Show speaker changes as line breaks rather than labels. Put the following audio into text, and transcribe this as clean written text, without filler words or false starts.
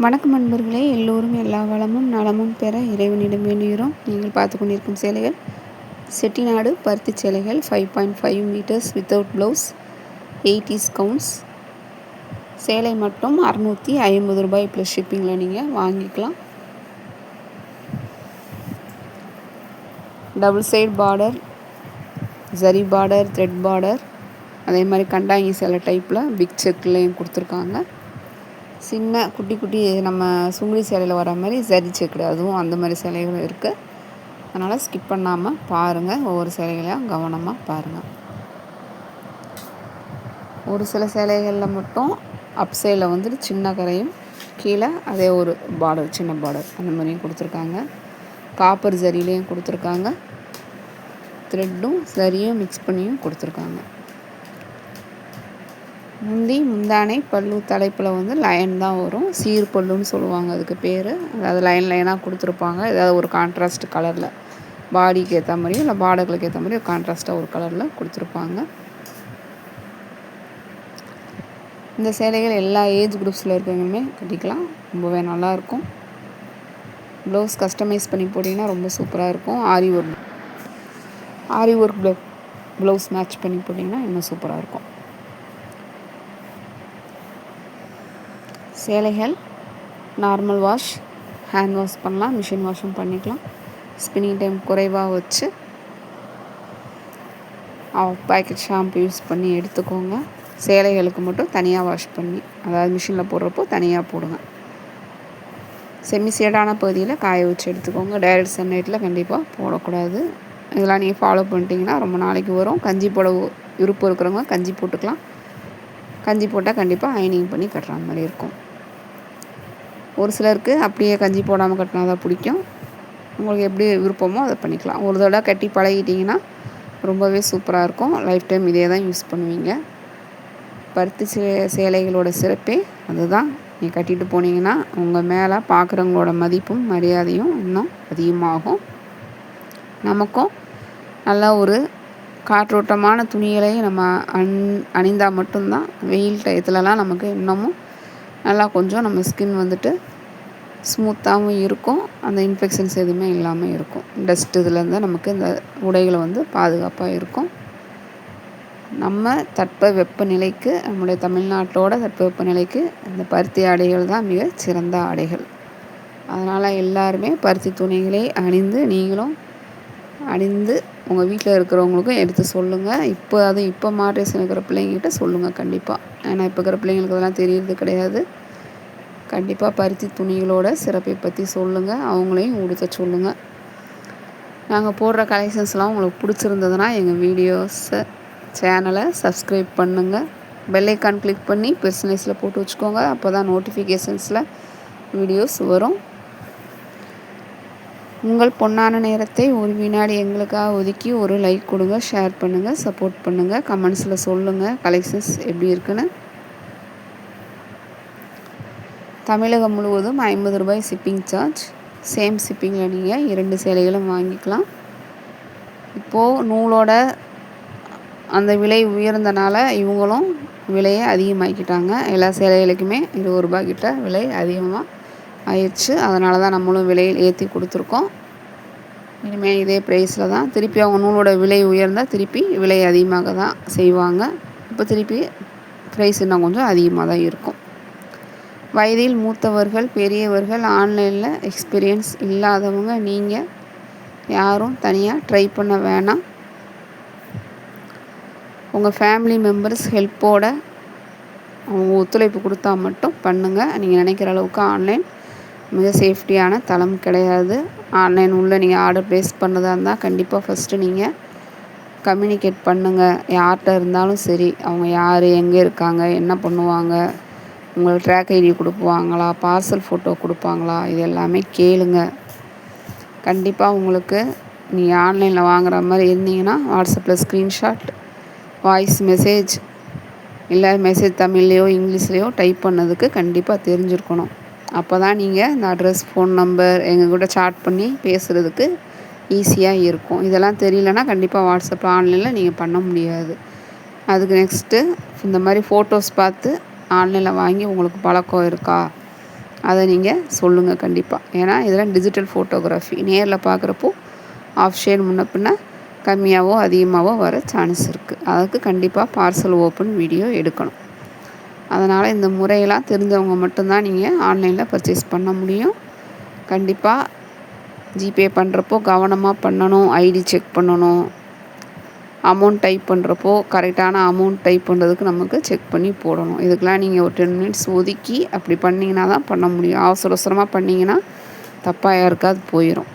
வணக்கம் நண்பர்களே, எல்லோரும் எல்லா வளமும் நலமும் பெற இறைவனிடம் வேண்டுகிறோம். நீங்கள் பார்த்து கொண்டிருக்கும் சேலைகள் செட்டிநாடு பருத்தி சேலைகள் 5.5 மீட்டர்ஸ் வித்தவுட் ப்ளவுஸ், 80 கவுண்ட்ஸ். சேலை மட்டும் 650 ரூபாய் ப்ளஸ் ஷிப்பிங்கில் நீங்கள் வாங்கிக்கலாம். Double side border, zari border, thread border, அதே மாதிரி கண்டாங்கி சேலை டைப்பில் பிக் செக்லேயும் கொடுத்துருக்காங்க. சின்ன குட்டி குட்டி நம்ம சுங்குடி சேலையில் வர மாதிரி ஜரி செக்குடு, அதுவும் அந்த மாதிரி சேலைகளும் இருக்குது. அதனால் ஸ்கிப் பண்ணாமல் பாருங்கள், ஒவ்வொரு சேலைகளையும் கவனமாக பாருங்கள். ஒரு சில சேலைகளில் மட்டும் அப் சைடில் வந்துட்டு சின்ன கரையும், கீழே அதே ஒரு பார்டர், சின்ன பார்டர் அந்த மாதிரியும் கொடுத்துருக்காங்க. காப்பர் ஜரிலையும் கொடுத்துருக்காங்க, த்ரெட்டும் சரியும் மிக்ஸ் பண்ணியும் கொடுத்துருக்காங்க. முந்தானை பல்லு தலைப்பில் வந்து லைன் தான் வரும், சீர் பல்லுன்னு சொல்லுவாங்க அதுக்கு பேர். அதாவது லைனாக கொடுத்துருப்பாங்க. ஏதாவது ஒரு கான்ட்ராஸ்ட் கலரில் பாடிக்கு ஏற்ற மாதிரியும் இல்லை பார்டர்களுக்கு ஏற்ற மாதிரி ஒரு கான்ட்ராஸ்ட்டாக ஒரு கலரில் கொடுத்துருப்பாங்க. இந்த சேலைகள் எல்லா ஏஜ் குரூப்ஸில் இருக்கவங்களுமே கட்டிக்கலாம், ரொம்பவே நல்லாயிருக்கும். ப்ளவுஸ் கஸ்டமைஸ் பண்ணி போட்டிங்கன்னா ரொம்ப சூப்பராக இருக்கும். ஆரி ஒர்க் ப்ளவுஸ் மேட்ச் பண்ணி போட்டிங்கன்னா இன்னும் சூப்பராக இருக்கும். சேலைகள் நார்மல் வாஷ், ஹேண்ட் வாஷ் பண்ணலாம், மிஷின் வாஷும் பண்ணிக்கலாம். ஸ்பின்னிங் டைம் குறைவாக வச்சு பேக்கெட் ஷாம்பு யூஸ் பண்ணி எடுத்துக்கோங்க. சேலைகளுக்கு மட்டும் தனியாக வாஷ் பண்ணி, அதாவது மிஷினில் போடுறப்போ தனியாக போடுங்க. செமி சேடான பகுதியில் காய வச்சு எடுத்துக்கோங்க. டைரக்ட் சன்லைட்டில் கண்டிப்பாக போடக்கூடாது. இதெல்லாம் நீங்கள் ஃபாலோ பண்ணிட்டீங்கன்னா ரொம்ப நாளைக்கு வரும். கஞ்சி போட விருப்பம் இருக்கிறவங்க கஞ்சி போட்டுக்கலாம். கஞ்சி போட்டால் கண்டிப்பாக அயனிங் பண்ணி கட்டுற மாதிரி இருக்கும். ஒரு சிலருக்கு அப்படியே கஞ்சி போடாமல் கட்டினா தான் பிடிக்கும். உங்களுக்கு எப்படி விருப்பமோ அதை பண்ணிக்கலாம். ஒரு தடவை கட்டி பழகிட்டிங்கன்னா ரொம்பவே சூப்பராக இருக்கும். லைஃப் டைம் இதே தான் யூஸ் பண்ணுவீங்க. பருத்தி சேலைகளோட சிறப்பே அதுதான். நீங்கள் கட்டிட்டு போனீங்கன்னா உங்கள் மேலே பார்க்குறவங்களோட மதிப்பும் மரியாதையும் இன்னும் அதிகமாகும். நமக்கும் நல்லா ஒரு காற்றோட்டமான துணிகளை நம்ம அணிந்தால் மட்டும்தான் வெயில் டயத்துலலாம் நமக்கு இன்னமும் நல்லா கொஞ்சம் நம்ம ஸ்கின் வந்துட்டு ஸ்மூத்தாகவும் இருக்கும். அந்த இன்ஃபெக்ஷன்ஸ் எதுவுமே இல்லாமல் இருக்கும். டஸ்ட் இதுலேருந்து நமக்கு இந்த உடைகளை வந்து பாதுகாப்பாக இருக்கும். நம்ம தட்பவெப்பநிலைக்கு, நம்முடைய தமிழ்நாட்டோட தட்பவெப்பநிலைக்கு இந்த பருத்தி ஆடைகள் தான் மிக சிறந்த ஆடைகள். அதனால் எல்லாருமே பருத்தி துணிகளை அணிந்து, நீங்களும் அணிந்து உங்கள் வீட்டில் இருக்கிறவங்களுக்கும் எடுத்து சொல்லுங்கள். இப்போ மாடரேஷன் இருக்கிற பிள்ளைங்ககிட்ட சொல்லுங்கள் கண்டிப்பாக. ஏன்னா இப்போ இருக்கிற பிள்ளைங்களுக்கு அதெல்லாம் தெரியறது கிடையாது. கண்டிப்பாக பருத்தி துணிகளோட சிறப்பை பற்றி சொல்லுங்கள், அவங்களையும் உடுத்த சொல்லுங்கள். நாங்கள் போடுற கலெக்ஷன்ஸ்லாம் உங்களுக்கு பிடிச்சிருந்ததுன்னா எங்கள் சேனலை சப்ஸ்கிரைப் பண்ணுங்கள். பெல் ஐக்கான் கிளிக் பண்ணி பெர்சனலைஸில் போட்டு வச்சுக்கோங்க. அப்போ தான் நோட்டிஃபிகேஷன்ஸில் வீடியோஸ் வரும். உங்கள் பொன்னான நேரத்தை ஒரு வினாடி எங்களுக்காக ஒதுக்கி ஒரு லைக் கொடுங்க, ஷேர் பண்ணுங்கள், சப்போர்ட் பண்ணுங்கள். கமெண்ட்ஸில் சொல்லுங்கள் கலெக்ஷன்ஸ் எப்படி இருக்குன்னு. தமிழகம் முழுவதும் 50 ரூபாய் ஷிப்பிங் சார்ஜ். சேம் ஷிப்பிங்கில் நீங்கள் 2 சேலைகளும் வாங்கிக்கலாம். இப்போது நூலோட அந்த விலை உயர்ந்தனால இவங்களும் விலையை அதிகமாக்கிட்டாங்க. எல்லா சேலைகளுக்குமே 20 ரூபாய் கிட்ட விலை அதிகமாக ஆயிடுச்சு. அதனால தான் நம்மளும் விலையில் ஏற்றி கொடுத்துருக்கோம். இனிமேல் இதே ப்ரைஸில் தான் திருப்பி அவங்க நூலோட விலை உயர்ந்தால் திருப்பி விலை அதிகமாக தான் செய்வாங்க. இப்போ திருப்பி ப்ரைஸ் இன்னும் கொஞ்சம் அதிகமாக தான் இருக்கும். வயதில் மூத்தவர்கள், பெரியவர்கள், ஆன்லைனில் எக்ஸ்பீரியன்ஸ் இல்லாதவங்க நீங்கள் யாரும் தனியாக ட்ரை பண்ண வேணாம். உங்கள் ஃபேமிலி மெம்பர்ஸ் ஹெல்ப்போட அவங்க ஒத்துழைப்பு கொடுத்தா மட்டும் பண்ணுங்கள். நீங்கள் நினைக்கிற அளவுக்கு ஆன்லைன் மிக சேஃப்டியான தளம் கிடையாது. ஆன்லைன் உள்ள நீங்கள் ஆர்டர் ப்ளேஸ் பண்ணதாக இருந்தால் கண்டிப்பாக ஃபஸ்ட்டு நீங்கள் கம்யூனிகேட் பண்ணுங்கள். யார்கிட்ட இருந்தாலும் சரி, அவங்க யார், எங்கே இருக்காங்க, என்ன பண்ணுவாங்க, உங்களுக்கு ட்ராக் ஐடி கொடுப்பாங்களா, பார்சல் ஃபோட்டோ கொடுப்பாங்களா, இது எல்லாமே கேளுங்க. கண்டிப்பாக உங்களுக்கு நீங்கள் ஆன்லைனில் வாங்குகிற மாதிரி இருந்தீங்கன்னா வாட்ஸ்அப்பில் ஸ்க்ரீன்ஷாட், வாய்ஸ் மெசேஜ் இல்லை மெசேஜ் தமிழ்லையோ இங்கிலீஷ்லேயோ டைப் பண்ணதுக்கு கண்டிப்பாக தெரிஞ்சிருக்கணும். அப்போ தான் நீங்கள் இந்த அட்ரஸ், ஃபோன் நம்பர் எங்கள் கூட சாட் பண்ணி பேசுகிறதுக்கு ஈஸியாக இருக்கும். இதெல்லாம் தெரியலனா கண்டிப்பாக வாட்ஸ்அப் ஆன்லைனில் நீங்கள் பண்ண முடியாது. அதுக்கு நெக்ஸ்ட்டு இந்த மாதிரி ஃபோட்டோஸ் பார்த்து ஆன்லைனில் வாங்கி உங்களுக்கு பழக்கம் இருக்கா, அதை நீங்கள் சொல்லுங்கள் கண்டிப்பாக. ஏன்னா இதெல்லாம் டிஜிட்டல் ஃபோட்டோகிராஃபி. நேரில் பார்க்குறப்போ ஆஃப் ஷேட் முன்ன பின்ன கம்மியாகவோ அதிகமாகவோ வர சான்ஸ் இருக்குது. அதுக்கு கண்டிப்பாக பார்சல் ஓப்பன் வீடியோ எடுக்கணும். அதனால் இந்த முறையெல்லாம் தெரிஞ்சவங்க மட்டும்தான் நீங்கள் ஆன்லைனில் பர்ச்சேஸ் பண்ண முடியும். கண்டிப்பாக ஜிபே பண்ணுறப்போ கவனமாக பண்ணணும். ஐடி செக் பண்ணணும். அமௌண்ட் டைப் பண்ணுறப்போ கரெக்டான அமௌண்ட் டைப் பண்ணுறதுக்கு நமக்கு செக் பண்ணி போடணும். இதுக்கெலாம் நீங்கள் ஒரு 10 மினிட்ஸ் ஒதுக்கி அப்படி பண்ணிங்கன்னா தான் பண்ண முடியும். அவசரமாக பண்ணிங்கன்னா தப்பாக யாருக்காவது போயிடும்.